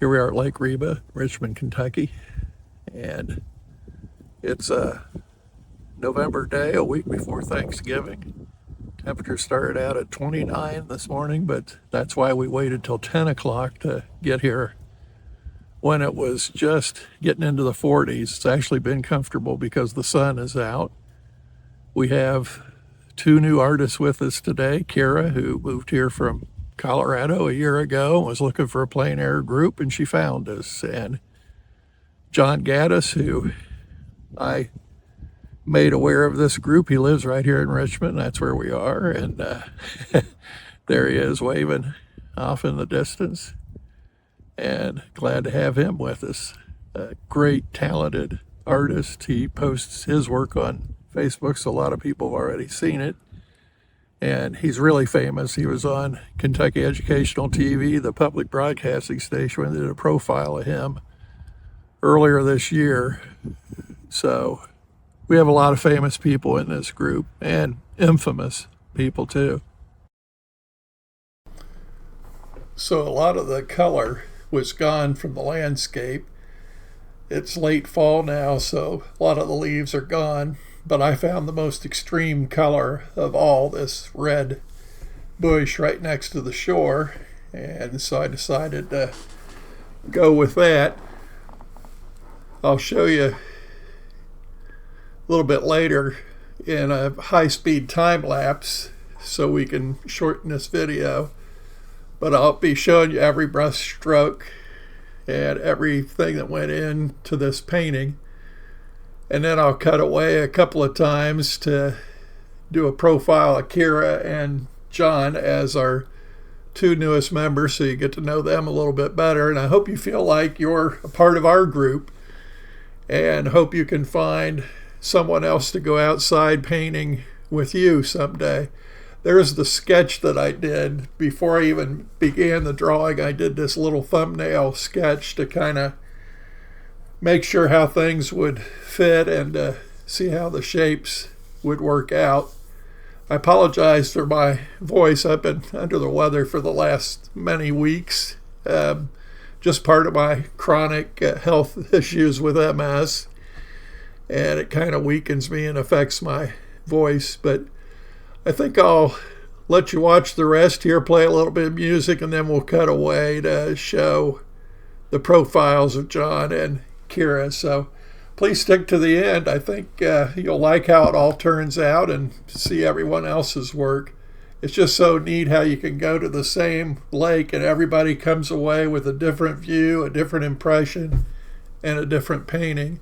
Here we are at Lake Reba, Richmond, Kentucky, and it's a November day, a week before Thanksgiving. Temperature started out at 29 this morning, but that's why we waited till 10 o'clock to get here when it was just getting into the 40s. It's actually been comfortable because the sun is out. We have two new artists with us today. Kara, who moved here from Colorado a year ago and was looking for a plein air group, and she found us. And John Gaddis, who I made aware of this group. He lives right here in Richmond. That's where we are. And there he is waving off in the distance. And glad to have him with us. A great, talented artist. He posts his work on Facebook, so a lot of people have already seen it. And he's really famous. He was on Kentucky Educational TV, the public broadcasting station, and did a profile of him earlier this year. So we have a lot of famous people in this group, and infamous people too. So a lot of the color was gone from the landscape. It's late fall now, so a lot of the leaves are gone. But I found the most extreme color of all, this red bush right next to the shore. And so I decided to go with that. I'll show you a little bit later in a high-speed time lapse so we can shorten this video. But I'll be showing you every brush stroke and everything that went into this painting. And then I'll cut away a couple of times to do a profile of Kira and John as our two newest members, so you get to know them a little bit better. And I hope you feel like you're a part of our group, and hope you can find someone else to go outside painting with you someday. There's the sketch that I did before I even began the drawing. I did this little thumbnail sketch to kind of make sure how things would fit and see how the shapes would work out. I apologize for my voice. I've been under the weather for the last many weeks. Just part of my chronic health issues with MS. And it kind of weakens me and affects my voice. But I think I'll let you watch the rest here, play a little bit of music, and then we'll cut away to show the profiles of John and Kira. So please stick to the end. I think you'll like how it all turns out and see everyone else's work. It's just so neat how you can go to the same lake and everybody comes away with a different view, a different impression, and a different painting.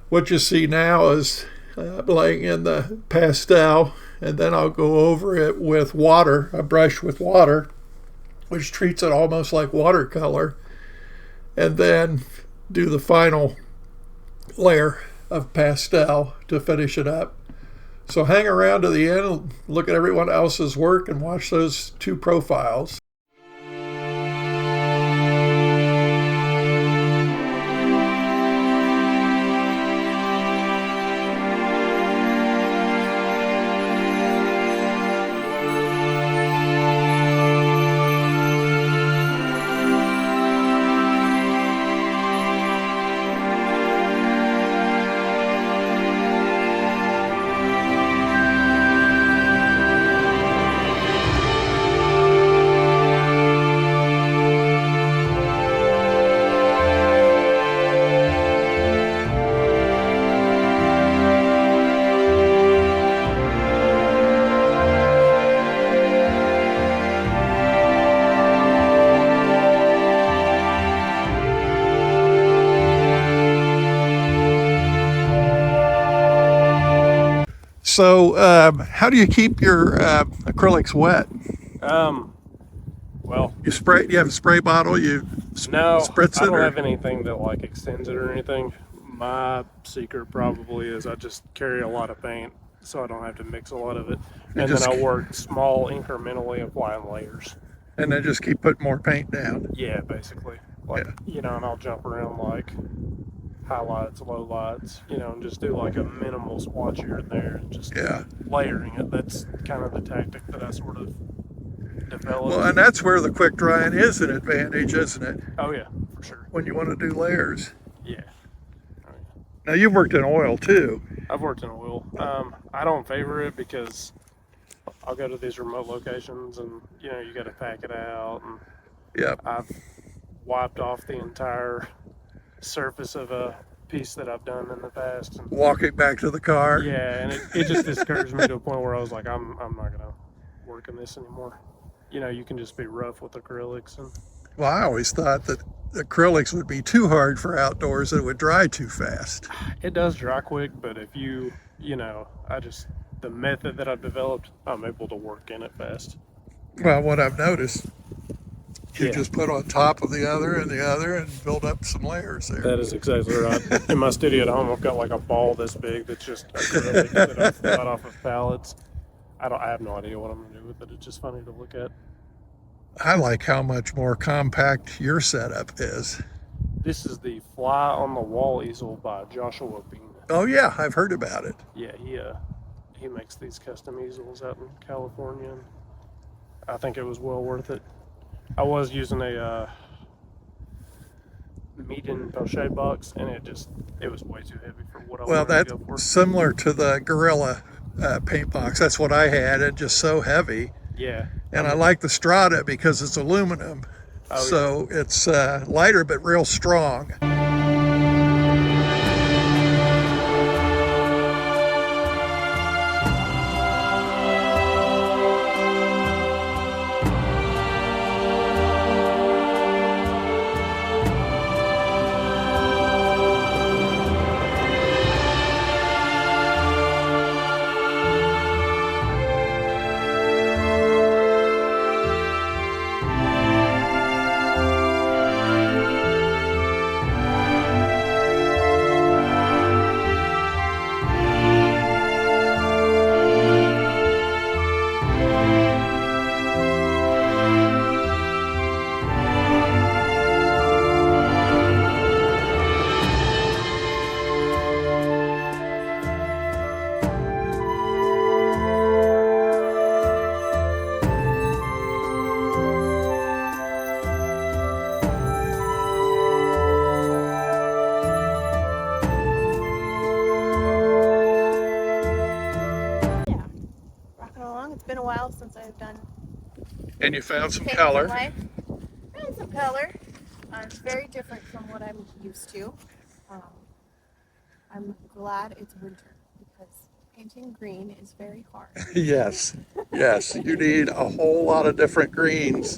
What you see now is laying in the pastel, and then I'll go over it with water, a brush with water, which treats it almost like watercolor, and then do the final layer of pastel to finish it up. So hang around to the end, look at everyone else's work, and watch those two profiles. So how do you keep your acrylics wet? Well, You have a spray bottle, no, spritz I it? don't have anything that like extends it or anything. My secret probably is I just carry a lot of paint so I don't have to mix a lot of it. And then I work small incrementally applying layers. And then just keep putting more paint down. Yeah, basically. Like, you know, and I'll jump around like highlights, lowlights, you know, and just do like a minimal swatch here and there and just layering it. That's kind of the tactic that I sort of develops. Well, and that's where the quick drying is an advantage, isn't it? Oh yeah, for sure. When you want to do layers. Yeah. Oh, yeah. Now you've worked in oil too. I've worked in oil. I don't favor it because I'll go to these remote locations and you got to pack it out, and Yep. I've wiped off the entire surface of a piece that I've done in the past. And, Walking back to the car. yeah, and it just discouraged me to a point where I was like, I'm not gonna work in this anymore. You can just be rough with acrylics, and Well, I always thought that acrylics would be too hard for outdoors and it would dry too fast. it does dry quick. But if the method that I've developed, I'm able to work in it fast. Well, what I've noticed, you Yeah. just put on top of the other and build up some layers there. That is exactly right. In my studio at home, I've got like a ball this big that's just acrylic that I've got off of pallets. I have no idea what I'm gonna do with it. It's just funny to look at. I like how much more compact your setup is. This is the Fly on the Wall easel by Joshua Bean. Oh yeah, I've heard about it. Yeah, he makes these custom easels out in California. And I think it was well worth it. I was using a medium pochette box, and it was way too heavy for what I Well, wanted that's to go for. similar to the Gorilla paint box. That's what I had. It's just so heavy. Yeah. And I like the Strata because it's aluminum. Oh, So it's lighter but real strong. It's been a while since I've done And you found some painting color. life. Found some color. It's very different from what I'm used to. I'm glad it's winter because painting green is very hard. Yes, yes. You need a whole lot of different greens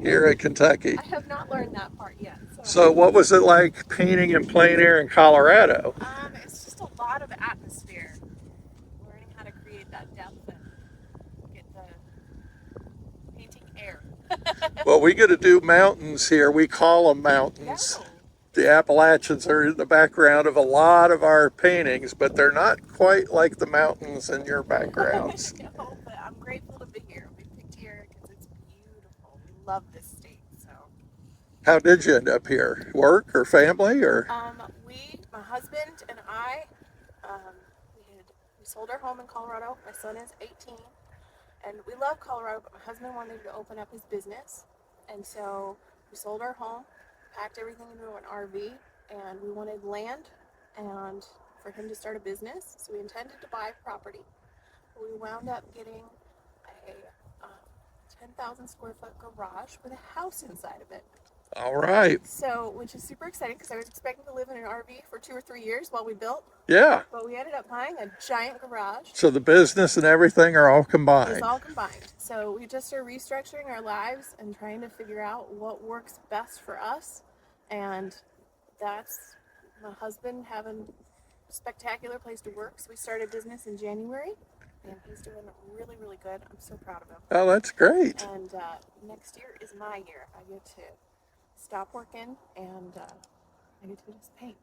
here in Kentucky. I have not learned that part yet. So what was it like painting in plein air in Colorado? It's just a lot of atmosphere. Learning how to create that depth and get the painting air. Well, we get to do mountains here. We call them mountains. No. The Appalachians are in the background of a lot of our paintings, but they're not quite like the mountains in your backgrounds. No, but I'm grateful to be here. We picked here because it's beautiful. We love this state. So. How did you end up here? Work or family or? My husband and I, we sold our home in Colorado. My son is 18, and we love Colorado, but my husband wanted to open up his business, and so we sold our home, packed everything into an RV, and we wanted land and for him to start a business. So we intended to buy property. We wound up getting a 10,000 square foot garage with a house inside of it. All right. So, which is super exciting because I was expecting to live in an RV for 2 or 3 years while we built. Yeah. But we ended up buying a giant garage. So the business and everything are all combined. It's all combined. So we just are restructuring our lives and trying to figure out what works best for us. And that's my husband having a spectacular place to work. So we started business in January, and he's doing really, really good. I'm so proud of him. Oh, that's great. And next year is my year. I get to stop working and I get to just paint.